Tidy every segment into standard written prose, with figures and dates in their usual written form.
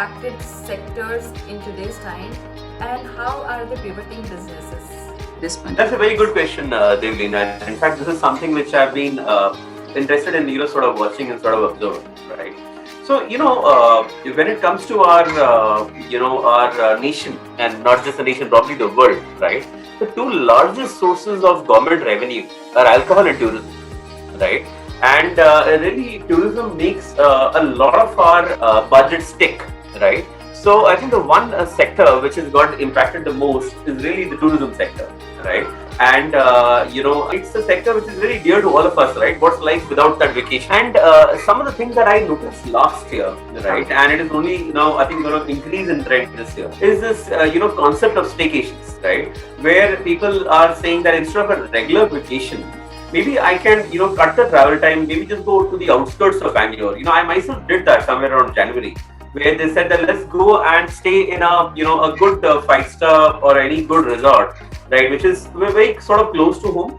impacted sectors in today's time, and how are they pivoting businesses? This point. That's a very good question, Devlin. And in fact, this is something which I've been interested in, sort of watching and sort of observing, right? So, when it comes to our nation, and not just the nation, probably the world, right? The two largest sources of government revenue are alcohol and tourism, right? And really, tourism makes a lot of our budget stick, right? So I think the one sector which has got impacted the most is really the tourism sector, right? And it's a sector which is very dear to all of us, right? What's life without that vacation? And some of the things that I noticed last year, right? And it is only now I think going to increase in trend this year is this concept of staycations, right? Where people are saying that instead of a regular vacation, maybe I can cut the travel time, maybe just go to the outskirts of Bangalore. I myself did that somewhere around January, where they said that let's go and stay in a a good 5-star or any good resort, right, which is very sort of close to home,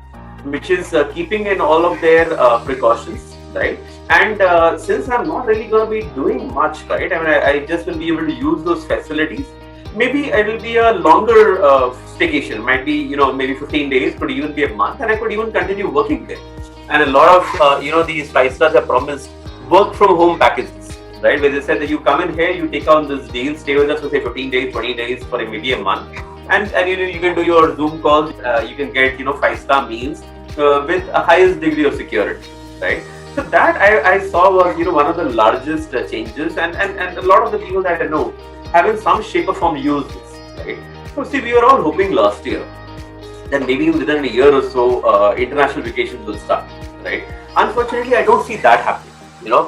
which is keeping in all of their precautions, right? And since I'm not really going to be doing much, right, I mean I just will be able to use those facilities. Maybe it will be a longer staycation, might be maybe 15 days, could even be a month, and I could even continue working there. And a lot of these 5-stars have promised work from home packages, right, where they said that you come in here, you take on this deal, stay with us for say 15 days, 20 days, for maybe a month, and you can do your Zoom calls, you can get 5-star meals with a highest degree of security, right? So that I saw was one of the largest changes, and a lot of the people that I know have in some shape or form used this, right? So see, we were all hoping last year that maybe within a year or so international vacations will start, right? Unfortunately, I don't see that happening.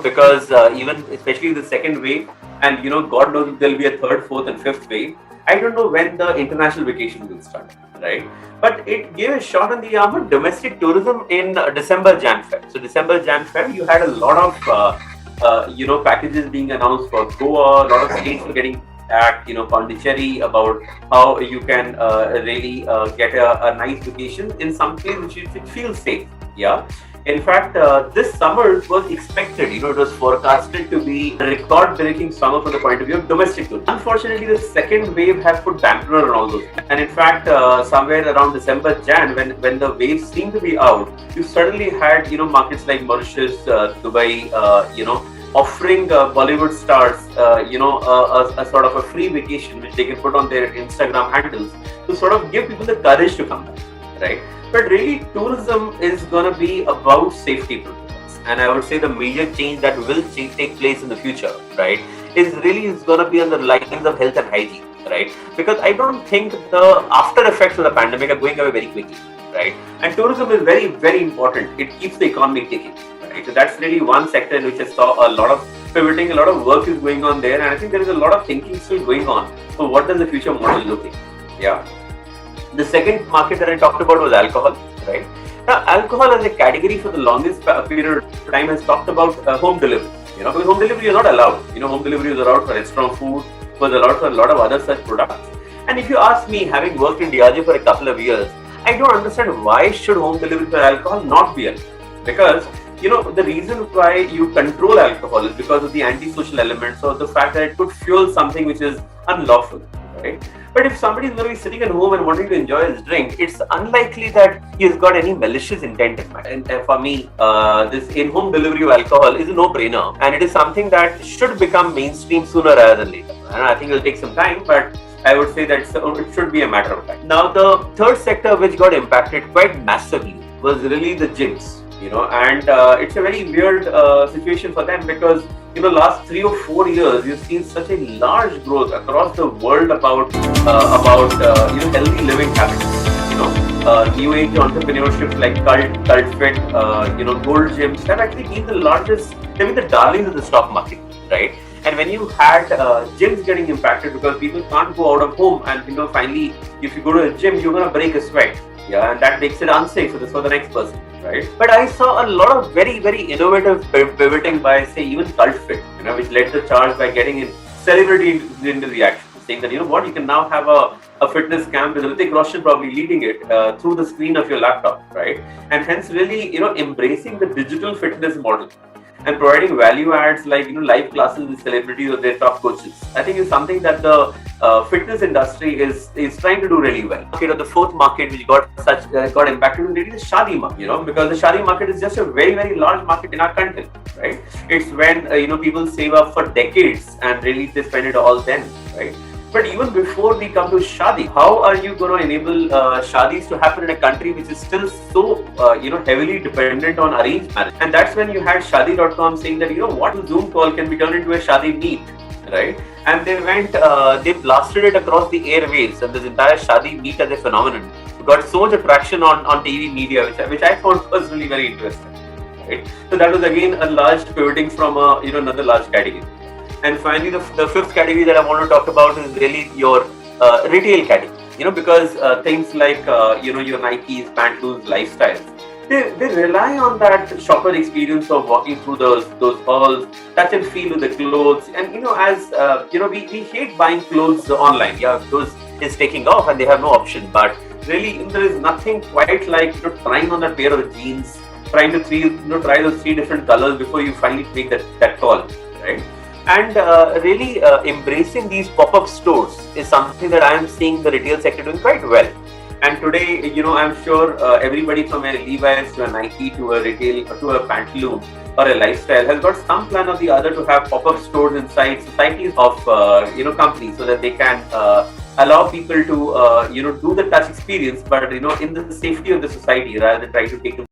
Because even especially the second wave, and God knows if there'll be a third, fourth, and fifth wave. I don't know when the international vacation will start, right? But it gave a shot in the arm of domestic tourism in December, Jan, Feb. So December, Jan, Feb, you had a lot of packages being announced for Goa. A lot of states were getting back, Pondicherry, about how you can really get a nice vacation in some place which feels safe. Yeah. In fact, this summer was expected, it was forecasted to be a record-breaking summer from the point of view of domestic tourism. Unfortunately, the second wave has put dampener on all those. And in fact, somewhere around December, Jan, when the waves seemed to be out, you suddenly had, markets like Mauritius, Dubai, offering Bollywood stars, a sort of a free vacation which they can put on their Instagram handles to sort of give people the courage to come back, right? But really, tourism is going to be about safety protocols, and I would say the major change that will take place in the future, right, is going to be on the lines of health and hygiene, right? Because I don't think the after effects of the pandemic are going away very quickly, right? And tourism is very, very important. It keeps the economy ticking, right? So that's really one sector in which I saw a lot of pivoting, a lot of work is going on there, and I think there is a lot of thinking still going on. So what does the future model look like? Yeah. The second market that I talked about was alcohol, right? Now, alcohol as a category for the longest period of time has talked about home delivery. Because home delivery is not allowed. Home delivery is allowed for restaurant food, was allowed for a lot of other such products. And if you ask me, having worked in Diageo for a couple of years, I don't understand why should home delivery for alcohol not be allowed? Because the reason why you control alcohol is because of the antisocial elements or the fact that it could fuel something which is unlawful, right? But if somebody is going to be sitting at home and wanting to enjoy his drink, it's unlikely that he has got any malicious intent in mind. And for me, this in-home delivery of alcohol is a no-brainer, and it is something that should become mainstream sooner rather than later. And I think it will take some time, but I would say that it should be a matter of time. Now, the third sector which got impacted quite massively was really the gyms. And it's a very weird situation for them because last 3 or 4 years you've seen such a large growth across the world about healthy living habits. New age entrepreneurship like Cult Fit, gold gyms have actually been the largest. They've been the darlings of the stock market, right? And when you had gyms getting impacted because people can't go out of home, and finally, if you go to a gym, you're gonna break a sweat. Yeah, and that makes it unsafe for the next person, right? But I saw a lot of very, very innovative pivoting by, say, even Cult Fit, which led the charge by getting in celebrity into the action, saying that, you can now have a fitness camp with Hrithik Roshan probably leading it through the screen of your laptop, right? And hence really, embracing the digital fitness model and providing value adds like live classes with celebrities or their top coaches. I I think is something that the fitness industry is trying to do really well. The fourth market which got impacted really the shadi market, because the shadi market is just a very very large market in our country, right? It's when people save up for decades and really they spend it all then, right? But even before we come to shadi, how are you going to enable shadis to happen in a country which is still so heavily dependent on arranged marriage? And that's when you had shadi.com saying that what Zoom call can be turned into a shadi meet, right? And they blasted it across the airwaves, and this entire shadi meet as a phenomenon got so much attraction on TV media, which I found personally very interesting, right? So that was again a large pivoting from another large category. And finally, the fifth category that I want to talk about is really your retail category. Because things like your Nikes, Pantaloons, lifestyles, they rely on that shopper experience of walking through those halls, touch and feel with the clothes. And as we hate buying clothes online. Yeah, those is taking off and they have no option. But really, there is nothing quite like trying on that pair of jeans, trying to try those 3 different colors before you finally make that call, right? And really embracing these pop-up stores is something that I am seeing the retail sector doing quite well. And today, I'm sure everybody from a Levi's to a Nike to a retail to a Pantaloon or a lifestyle has got some plan or the other to have pop-up stores inside societies of companies, so that they can allow people to do the touch experience, but in the safety of the society rather than try to take them